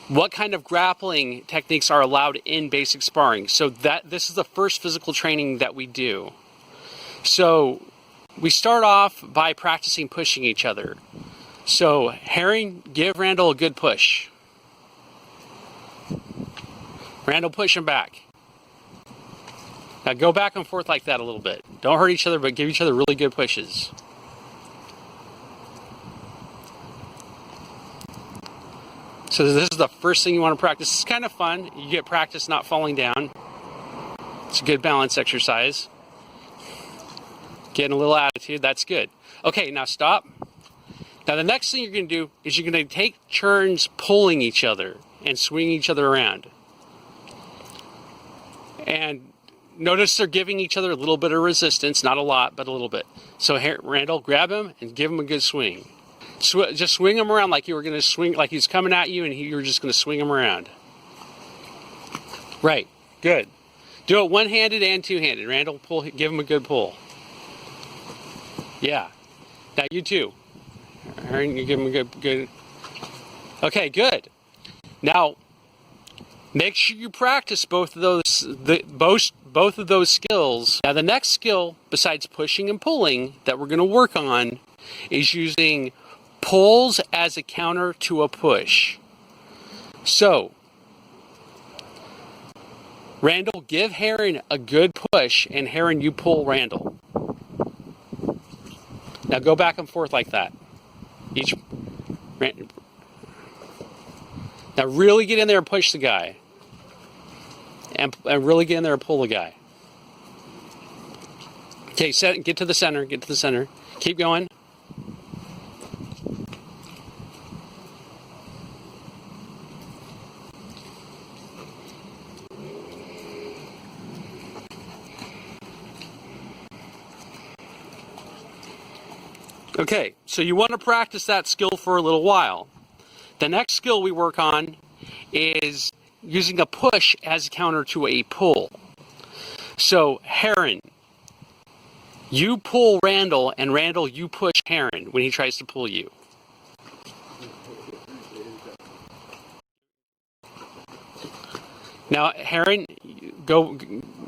what kind of grappling techniques are allowed in basic sparring. So this is the first physical training that we do. So we start off by practicing pushing each other. So Herring, give Randall a good push. Randall, push him back. Now go back and forth like that a little bit. Don't hurt each other, but give each other really good pushes. So this is the first thing you want to practice. It's kind of fun. You get practice not falling down. It's a good balance exercise. Getting a little attitude, that's good. Okay, now stop. Now the next thing you're going to do is you're going to take turns pulling each other and swinging each other around. And notice they're giving each other a little bit of resistance, not a lot, but a little bit. So Randall, grab him and give him a good swing. Just swing him around like you were going to swing, like he's coming at you and you were just going to swing him around. Right, good. Do it one-handed and two-handed. Randall, give him a good pull. Yeah. Now you too. Aaron, you give him a good. Okay, good. Now, make sure you practice both of those skills. Now, the next skill, besides pushing and pulling, that we're going to work on, is using pulls as a counter to a push. So, Randall, give Heron a good push, and Heron, you pull Randall. Now go back and forth like that. Now really get in there and push the guy. And really get in there and pull the guy. Okay, get to the center, Keep going. Okay, so you want to practice that skill for a little while. The next skill we work on is using a push as a counter to a pull. So, Heron, you pull Randall, and Randall, you push Heron when he tries to pull you. Now, Heron,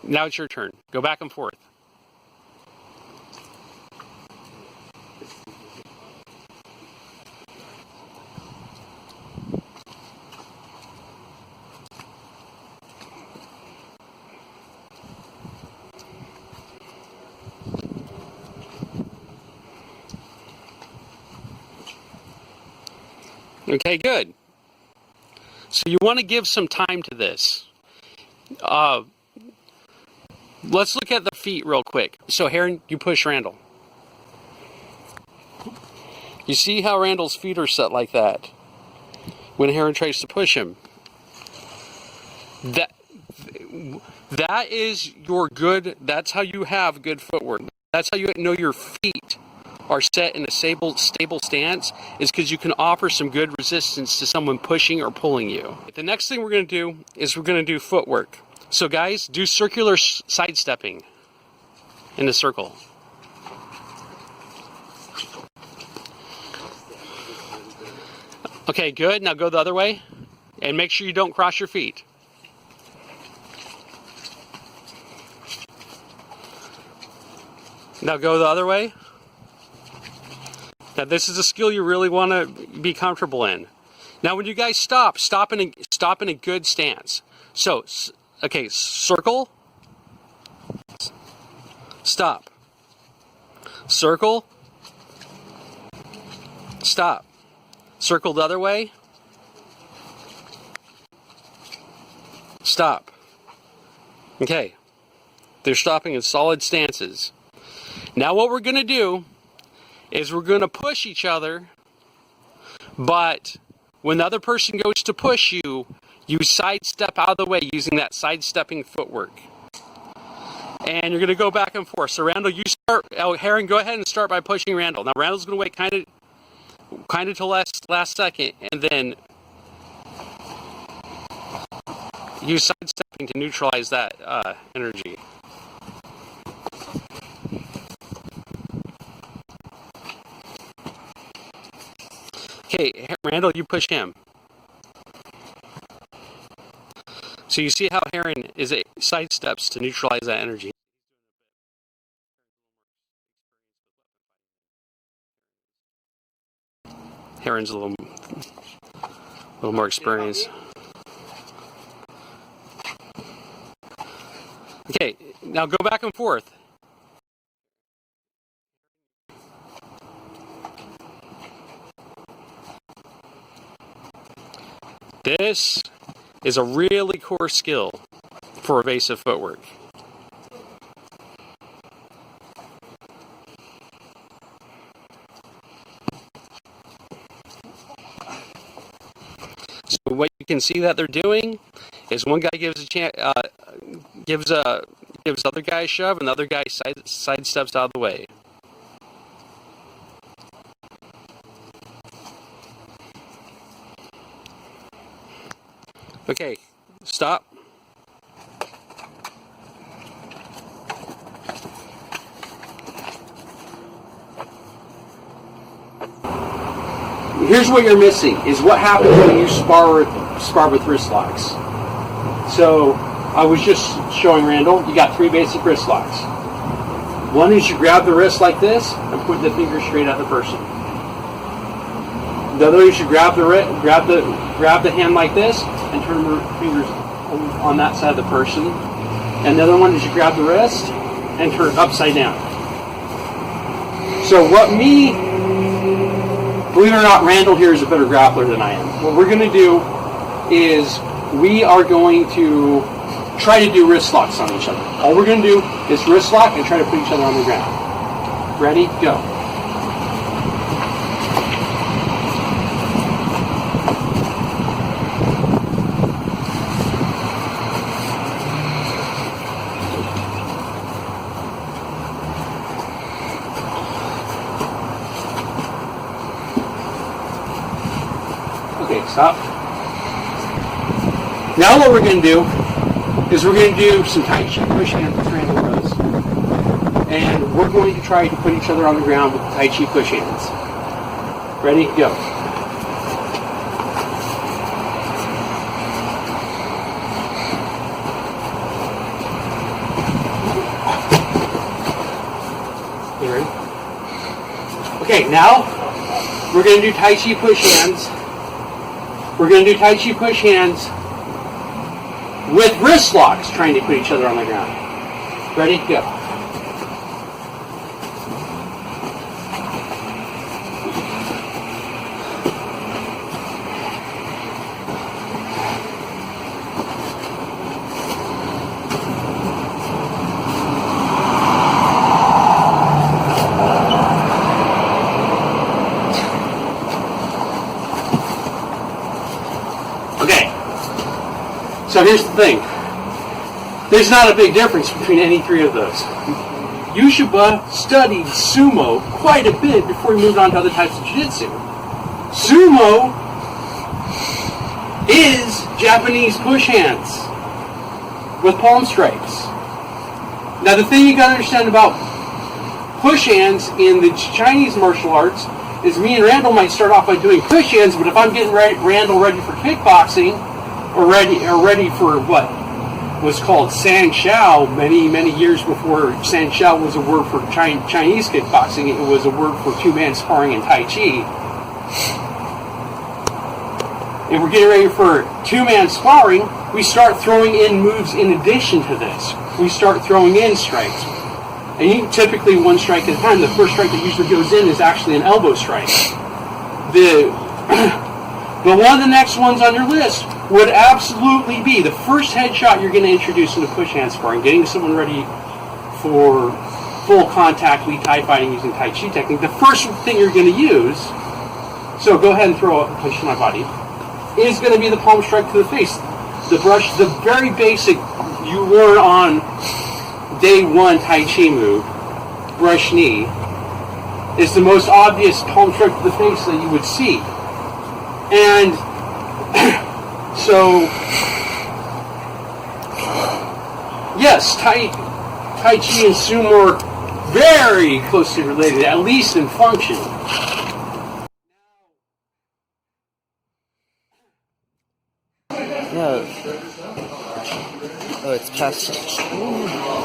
now it's your turn. Go back and forth. Okay, good. So you want to give some time to this. Let's look at the feet real quick. So Heron, you push Randall. You see how Randall's feet are set like that when Heron tries to push him. That is your good, that's how you have good footwork. That's how you know your feet are set in a stable stance, is because you can offer some good resistance to someone pushing or pulling you. The next thing we're going to do is we're going to do footwork. So guys, do circular sidestepping in the circle. Okay, good. Now go the other way and make sure you don't cross your feet. Now go the other way. Now this is a skill you really want to be comfortable in. Now when you guys stop in a good stance. So, okay, circle, stop, circle, stop, circle the other way, stop. Okay, they're stopping in solid stances. Now what we're going to do is we're going to push each other, but when the other person goes to push you, you sidestep out of the way using that sidestepping footwork. And you're going to go back and forth. So Randall, you start. Oh, Heron, go ahead and start by pushing Randall. Now Randall's going to wait kind of till last second, and then use sidestepping to neutralize that energy. Okay, Randall, you push him. So you see how Heron is a sidesteps to neutralize that energy. Heron's a little more experienced. Okay, now go back and forth. This is a really core skill for evasive footwork. So what you can see that they're doing is one guy gives gives other guy a shove, and the other guy sidesteps out of the way. Okay, stop. Here's what you're missing, is what happens when you spar with wrist locks. So, I was just showing Randall, you got 3 basic wrist locks. One is you grab the wrist like this and put the finger straight at the person. The other is you grab the hand like this and turn the fingers on that side of the person. And the other one is you grab the wrist and turn it upside down. So believe it or not, Randall here is a better grappler than I am. What we're going to do is we are going to try to do wrist locks on each other. All we're going to do is wrist lock and try to put each other on the ground. Ready? Go. Okay, stop. Now what we're going to do is we're going to do some Tai Chi push hands with Randall Rose. And we're going to try to put each other on the ground with the Tai Chi push hands. Ready? Go. You ready? Okay, now we're going to do Tai Chi push hands. We're going to do Tai Chi push hands with wrist locks, trying to put each other on the ground. Ready? Go. So here's the thing. There's not a big difference between any 3 of those. Yushiba studied sumo quite a bit before he moved on to other types of jiu-jitsu. Sumo is Japanese push hands with palm strikes. Now the thing you got to understand about push hands in the Chinese martial arts is me and Randall might start off by doing push hands, but if I'm getting Randall ready for kickboxing, or ready for what was called San Shao many years before San Shao was a word for Chinese kickboxing. It was a word for 2-man sparring in Tai Chi. If we're getting ready for 2-man sparring, we start throwing in moves in addition to this. We start throwing in strikes. And typically 1 strike at a time. The first strike that usually goes in is actually an elbow strike. But one of the next ones on your list would absolutely be the first headshot you're going to introduce into push hand sparring, getting someone ready for full contact lead Thai fighting using Tai Chi technique. The first thing you're going to use, so go ahead and throw a punch to my body, is going to be the palm strike to the face. The brush, the very basic, you learn on day 1 Tai Chi move, brush knee, is the most obvious palm strike to the face that you would see. And so, yes, Tai Chi and Sumo are very closely related, at least in function. Yeah. Oh, it's past.